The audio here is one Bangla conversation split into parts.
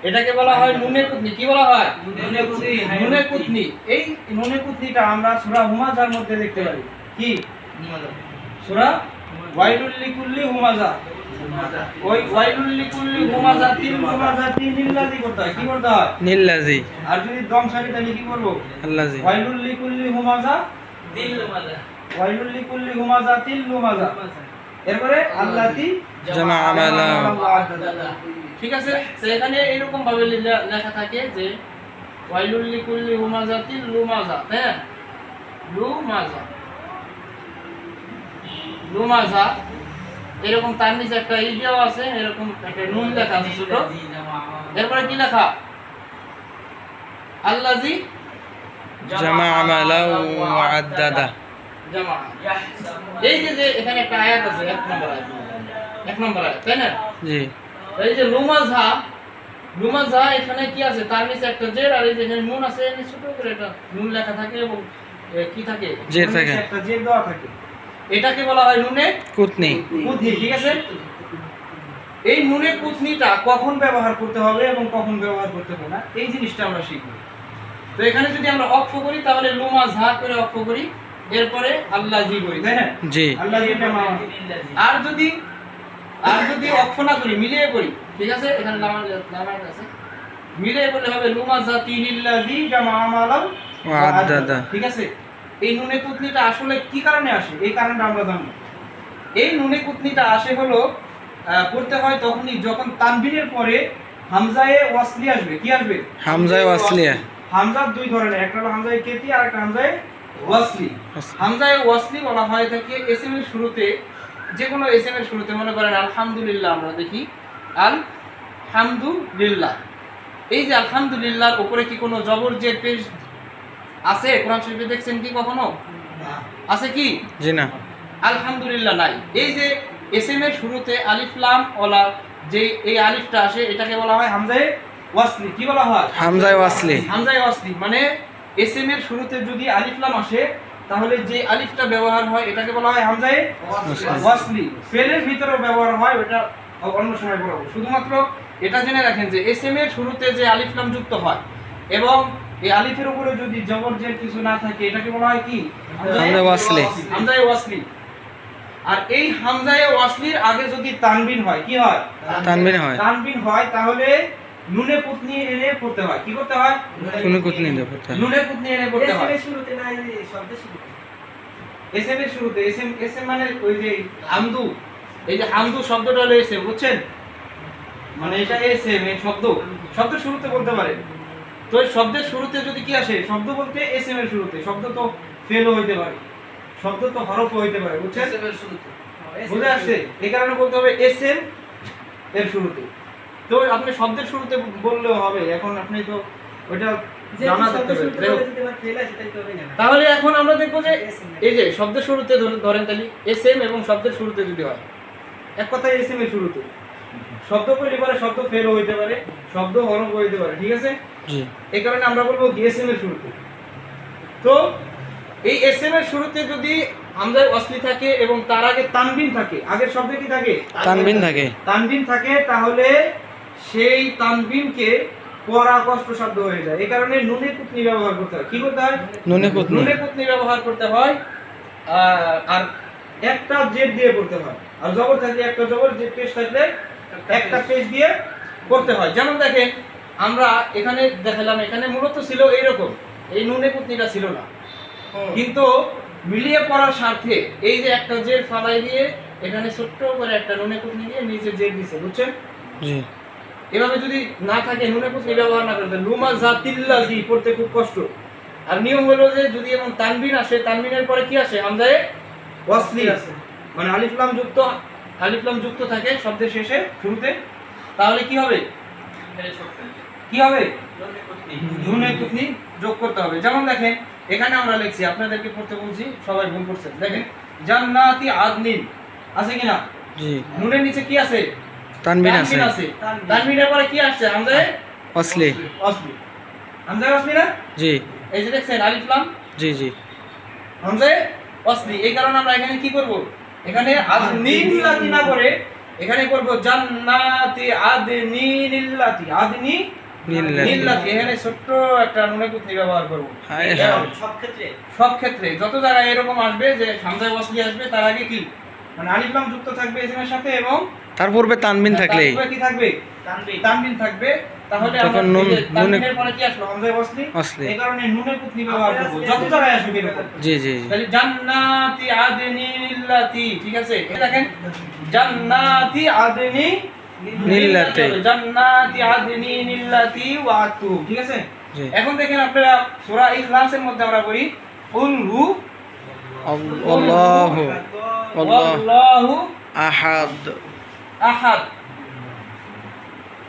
এটাকে বলা হয় নুনে কুতনি। কি বলা হয়? নুনে কুতনি। এই নুনে কুতনিটা আমরা সূরা হুমাযার মধ্যে দেখতে পারি। কি সূরা ওয়াইলুল লিকুল্লি হুমাযা। ওই ওয়াইলুল লিকুল্লি হুমাযাতিন হুমাযাতিন নিল্লাযী করতে হয়। কি করতে হয়? নিল্লাযী। আর যদি দম সারি তাহলে কি করব? আল্লাযী। ওয়াইলুল লিকুল্লি হুমাযা তিল লুমাযা। ওয়াইলুল লিকুল্লি হুমাযাতিন লুমাযা। এরপরে আল্লাতী জামা আমালা। ঠিক আছে। তো এখানে এরকম ভাবে লেখা থাকে যে ওয়াইলুল লিকুল্লি হুমাযাতিন লুমাযা। হ্যাঁ, লুমাযা লুমাযা এরকম তার নিচে একটা দেওয়া আছে, এরকম একটা নুন লেখা আছে ছোট। এরপরে কি লেখা? আল্লাযী জামা আমালা ওয়া আদ্দাদা। জামা। এই যে এখানে একটা আয়াত আছে, এক নম্বর আয়াত, তাই না? জি। এই যে লুমাযা, লুমাযা এখানে কি আছে? তার নিচে একটা জের, আর এই যে এখানে নুন আছে, এখানে ছোট করে একটা নুন লেখা থাকে এবং কি থাকে? জের থাকে, একটা জের দেওয়া থাকে। এটাকে বলা হয় নুনে কুতনি। কুতনি। ঠিক আছে। এই নুনে কুতনিটা কখন ব্যবহার করতে হবে এবং কখন ব্যবহার করতে হবে না, এই জিনিসটা আমরা শিখব। তো এখানে যদি আমরা অক্ষ করি তাহলে লুমাযা করে অক্ষ করি, এরপরে আল্লাযী করি, তাই না? জি। আল্লাযী। আর যদি অক্ষ না করি, মিলিয়ে করি, ঠিক আছে? এখানে লামার আছে, মিলিয়ে বললে হবে লুমাযাতিনিল্লাযী জামা আমালাও ওয়া আদ্দাদা। ঠিক আছে। এই নুনে কুতনিটা আসলে কি কারণে আসে, এই কারণটা আমরা জানবো। এই নুনে কুতনিটা আসে হলো পড়তে হয় তখনই যখন তানবিনের পরে হামজায়ে ওয়াসলি আসবে। কি আসবে? হামজায়ে ওয়াসলিয়া। হামজা দুই ধরনের, একটা হলো হামজায়ে কেতি আর একটা হামজায়ে ওয়াসলি। হামজায়ে ওয়াসলি বলা হয় থাকে এসএম এর শুরুতে, যে কোনো এসএম এর শুরুতে, মনে করেন আলহামদুলিল্লাহ, আমরা দেখি আলহামদুলিল্লাহ। এই যে আলহামদুলিল্লাহর উপরে কি কোনো জবর জের পেশ আছে কোরআন শরীফে? দেখছেন কি কখনো? আছে কি? জি না। আলহামদুলিল্লাহ নাই। এই যে এসএম এর শুরুতে আলিফ লাম ওয়ালা যে এই আলিফটা আসে, এটাকে বলা হয় হামজায়ে ওয়াসলি। কি বলা হয়? হামজায়ে ওয়াসলি। হামজায়ে ওয়াসলি মানে এসএম এর শুরুতে যদি আলিফ লাম আসে, তাহলে যে আলিফটা ব্যবহার হয় এটাকে বলা হয় হামজায়ে ওয়াসলি। ফেলের ভিতরেও ব্যবহার হয়, ওটা অন্য সময় বলবো। শুধুমাত্র এটা জেনে রাখেন যে এসএম এর শুরুতে যে আলিফ লাম যুক্ত হয় এবং এই আলিফের উপরে যদি জবর জের কিছু না থাকে, এটাকে বলা হয় কি? হামজায়ে ওয়াসলি। হামজায়ে ওয়াসলি। আর এই হামজায়ে ওয়াসলির আগে যদি তানবিন হয়, কি হয়? তানবিন হয়। তানবিন হয়, তাহলে নুনে কুতনি এনে পড়তে হয়। কি করতে হয়? নুনে কুতনি এনে পড়তে হয়। নুনে কুতনি এনে পড়তে হয়। এসএম এর শুরুতে না, এই শব্দের শুরুতে। এসএম এর শুরুতে। এসএম মানে ওই যে হামদু, এই যে হামদু শব্দটা হলো এসএম, বুঝছেন? মানে এটা এসএম, এই শব্দের শুরুতে বলতে পারে। তো এই শব্দের শুরুতে যদি কি আসে, শব্দ বলতে এসএম এর শুরুতে। শব্দ তো ফেলও হইতে পারে, শব্দ তো হরফও হইতে পারে, বুঝছেন? এসএম এর শুরুতে। বুঝে আসছে? এই কারণে বলতে হবে এসএম এর শুরুতে। তো আপনি শব্দের শুরুতে বললেও হবে, এখন আপনি তো ওইটা জানা থাকতে হবে। তাহলে এখন আমরা দেখবো যে এই যে শব্দের শুরুতে ধরেন তাহলে এসএম এবং শব্দের শুরুতে যদি হয়, এক কথায় এসএম এর শুরুতে শব্দ বললে পরে শব্দ ফেলও হইতে পারে, শব্দ হরফ হইতে পারে, ঠিক আছে? জি। এই কারণে আমরা বলবো এসএম এর শুরুতে। তো এই এসএম এর শুরুতে যদি হামজায়ে ওয়াসলি থাকে এবং তার আগে তানবিন থাকে, আগের শব্দে কি থাকে? তানবিন থাকে। তানবিন থাকে, তাহলে সেই তানবিনকে পড়া কষ্ট শব্দ হয়ে যায়। এই কারণে নুনে কুতনি ব্যবহার করতে হয়। কি করতে হয়? নুনে কুতনি। নুনে কুতনি ব্যবহার করতে হয়। আর একটা জের দিয়ে পড়তে হয়। আর জবর থাকলে একটা জবর, জের পেশ থাকলে একটা পেশ দিয়ে পড়তে হয়। যেমন দেখেন, আমরা এখানে দেখালাম, এখানে মূলত ছিল এইরকম, এই নুনে কুতনিটা ছিল না, কিন্তু মিলিয়ে পড়ার স্বার্থে এই যে একটা জের ফালাই দিয়ে এখানে ছোট্ট করে একটা নুনে কুতনি দিয়ে নিচে জের দিছে, বুঝছেন? জি। এভাবে যদি না থাকে, নুনে কুতনি ব্যবহার না করতে, লুমাযাতিল্লাযী পড়তে খুব কষ্ট। আর নিয়ম হলো যে যদি এমন তানবিন আসে, তানবিনের পরে কি আসে? হামজায়ে ওয়াসলি আছে, মানে আলিফ লাম যুক্ত থাকে শব্দের শেষে, শুরুতে, তাহলে কি হবে? কি হবে? নুনে কুতনি যোগ করতে হবে। যেমন দেখেন, এখানে আমরা লিখছি, আপনাদেরকে পড়তে বলছি, সবাই ভুল করছেন। দেখেন, জান্নাতি আদনিন আছে কিনা? জি। নুনের নিচে কি আছে? তানবিন আছে। তানবিনের পরে কি আসছে? হামজায়ে ওয়াসলি। ওয়াসলি। হামজায়ে ওয়াসলি না? জি। এই যে দেখছেন আলিফ লাম, জি জি। হামজায়ে ওয়াসলি। এই কারণে আমরা এখানে কি করব? এখানে আদনিন লাতি না করে এখানে করব জান্নাতি আদনিনিল্লাতি আদনি নিল্লাতি, এখানে ছোট্ট একটা নুনে কুতনি ব্যবহার করব। হায় হায়। সব ক্ষেত্রে যত জায়গায় এরকম আসবে যে হামজায় ওয়াসলি আসবে তার আগে কি মানে আলিফ লাম যুক্ত থাকবে ইসমের সাথে এবং তার পূর্বে তানবিন থাকলেই তারপরে কি থাকবে তানবিন থাকবে, তাহলে তখন আমরা নুন- এই যে তানবিনের নুনে- পরে কি আসলো হামজায় ওয়াসলি, ওয়াসলি। এই কারণে নুনে কুতনি ব্যবহার করব যত জায়গায় আসবে এরকম। জি জি জি। তাহলে জান্নাতি আদনিনিল্লাতি, ঠিক আছে, এই দেখেন জান্নাতি আদনি নিল্লাতি। জান্নাতি আদনিনিল্লাতি ওয়াতু, ঠিক আছে। জি। এখন দেখেন আপনারা সূরা ইখলাসের মধ্যে আমরা পড়ি কুল হু আল্লাহু আল্লাহ আল্লাহু আহাদ। আহাদ,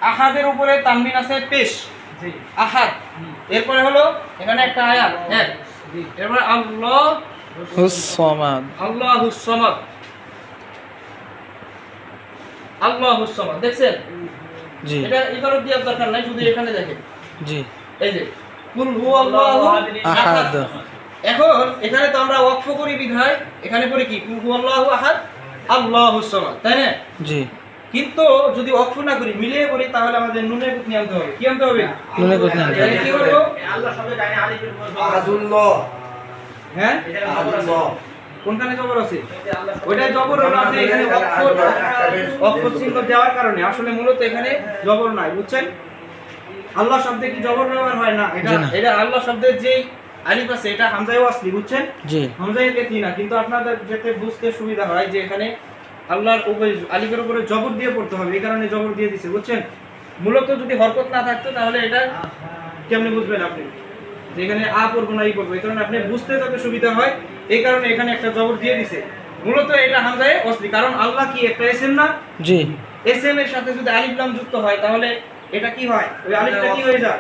আহাদের উপরে তানবিন আছে পেশ, আহাদ। এরপরে হলো এখানে একটা আয়াত এক, এরপরে আল্লাহ হুস সামাদ। আল্লাহুস সামাদ, আল্লাহুস সামাদ, দেখছেন জি এটা ইবারত দেওয়ার দরকার নাই, শুধু এখানে দেখেন জি। এই যে কুল হুয়াল্লাহু আহাদ। এখন এখানে তো আমরা ওয়াকফ করি বিধায় এখানে পড়ি কি কুল হুয়াল্লাহু আহাদ আল্লাহুস সামাদ, তাই না? জি। কিন্তু যদি ওয়াকফ না করি মিলিয়ে পড়ি তাহলে আমাদের নুনে কুতনি আনতে হবে। কি আনতে হবে? নুনে কুতনি আনতে হবে। তাহলে কি করব? আল্লাহ শব্দের ডাইনে আলিফের উপর আহাদুল্লাহ হ্যাঁ, এটা জবর আছে। কোনখানে জবর আছে? আল্লাহ শব্দের- ওইটা জবর হলো আপনি এখানে ওয়াকফ চিহ্ন দেওয়ার কারণে, আসলে মূলত এখানে জবর নাই, বুঝছেন? আল্লাহ শব্দে কি জবর ব্যবহার হয় না? এটা জি না। এটা আল্লাহ শব্দের যেই আলিফ আছে এটা হামজায় ওয়াসলি, বুঝছেন? জি হামজায় কেতি না, কিন্তু আপনাদের যাতে বুঝতে সুবিধা হয় যে এখানে আল্লাহর উপরে আলিফের উপরে জবর দিয়ে পড়তে হবে, এই কারণে জবর দিয়ে দিছে, বুঝছেন? মূলত যদি হরকত না থাকতো তাহলে এটা কেমনে বুঝবেন আপনি যে এখানে আ পড়বো না ই পড়বো, এই কারণে আপনি বুঝতে যাতে সুবিধা হয় এই কারণে এখানে একটা জবর দিয়ে দিছে। মূলত এটা হামজায় ওয়াসলি, কারণ আল্লাহ কি একটা এসএম না? জি। এসএম এর সাথে যদি আলিফ লাম যুক্ত হয় তাহলে এটা কি হয়? ওই আলিফটা কি হয়ে যায়?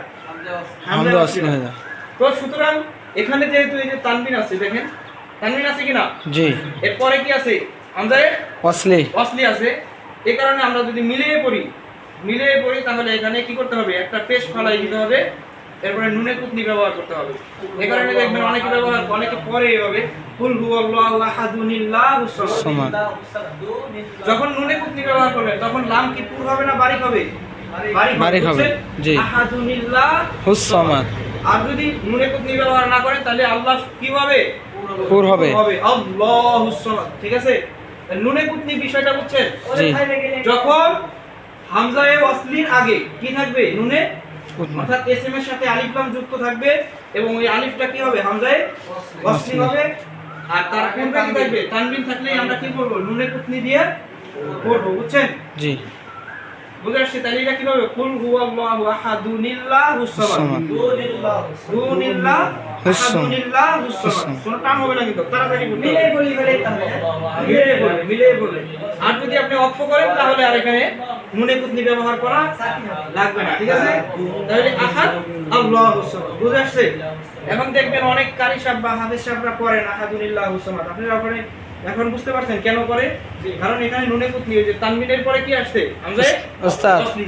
হামজা ওয়াসলি হয়ে যায়। তো সুতরাং এখানে যেহেতু এই যে তানবিন আছে, দেখেন তানবিন আছে কিনা, জি। এরপরে কি আছে? হামজায় ওয়াসলি। ওয়াসলি আছে, এই কারণে আমরা যদি মিলিয়ে পড়ি তাহলে এখানে কি করতে হবে? একটা পেশ ফালাই দিতে হবে, এরপরে নুনে কুতনি ব্যবহার করতে হবে। এই কারণে দেখবেন অনেকে পরে এভাবে কুল হুয়াল্লাহু আহাদুনিল্লাহুস সামাদ। সামাদ। যখন নুনে কুতনি ব্যবহার করবেন তখন লাম কি পুর হবে না বারিক হবে? বারিক হবে, বুঝছেন? জি। আহাদুনিল্লাহ। হুস সামাদ। আর যদি নুনে কুতনি ব্যবহার না করেন তাহলে আল্লাহ কি হবে? পুর হবে। আল্লাহুস সামাদ, ঠিক আছে। নুনে কুতনি বিষয়টা বুঝছেন? জি। যখন হামজায়ে ওয়াসলির আগে কি থাকবে? নুনে, কুতনি। অর্থাৎ এসএম এর সাথে আলিফ লাম যুক্ত থাকবে এবং ওই আলিফটা কি হবে? হামজায়ে ওয়াসলি হবে। আর তার পূর্বে কি থাকবে? তানবিন থাকলেই আমরা কি করব? নুনে কুতনি দিয়ে পড়ব, বুঝছেন? জি। বুঝে আসছে? তাহলে এটা কিভাবে? কুল হুয়াল্লাহু আহাদুনিল্লাহুস সামাদ। সামাদ। দুনিল্লাহ হুসসাম। আহাদুনিল্লাহুস সামাদ। হুসসাম। কোনো টান হবে না কিন্তু, তাড়াতাড়ি বলতে হবে। মিলে বলি বলে তাহলে মিলে বলে। আর যদি আপনি অক্ষ করেন তাহলে আর এখানে নুনে কুতনি ব্যবহার করা লাগবে না, ঠিক আছে? তাহলে আহাদ আল্লাহুস সামাদ, বুঝে আসছে? এখন দেখবেন অনেক কারি সাহেব বা হাফেজ সাহেবরা করেন আহাদুনিল্লাহুস সামাদ। আপনারা ওখানে এখন বুঝতে পারছেন কেন করে? কারণ এখানে নুনে কুতনি, ওই যে তানবিনের পরে কি আসছে? হামজায়ে ওস্তাদ। ওয়াসলি।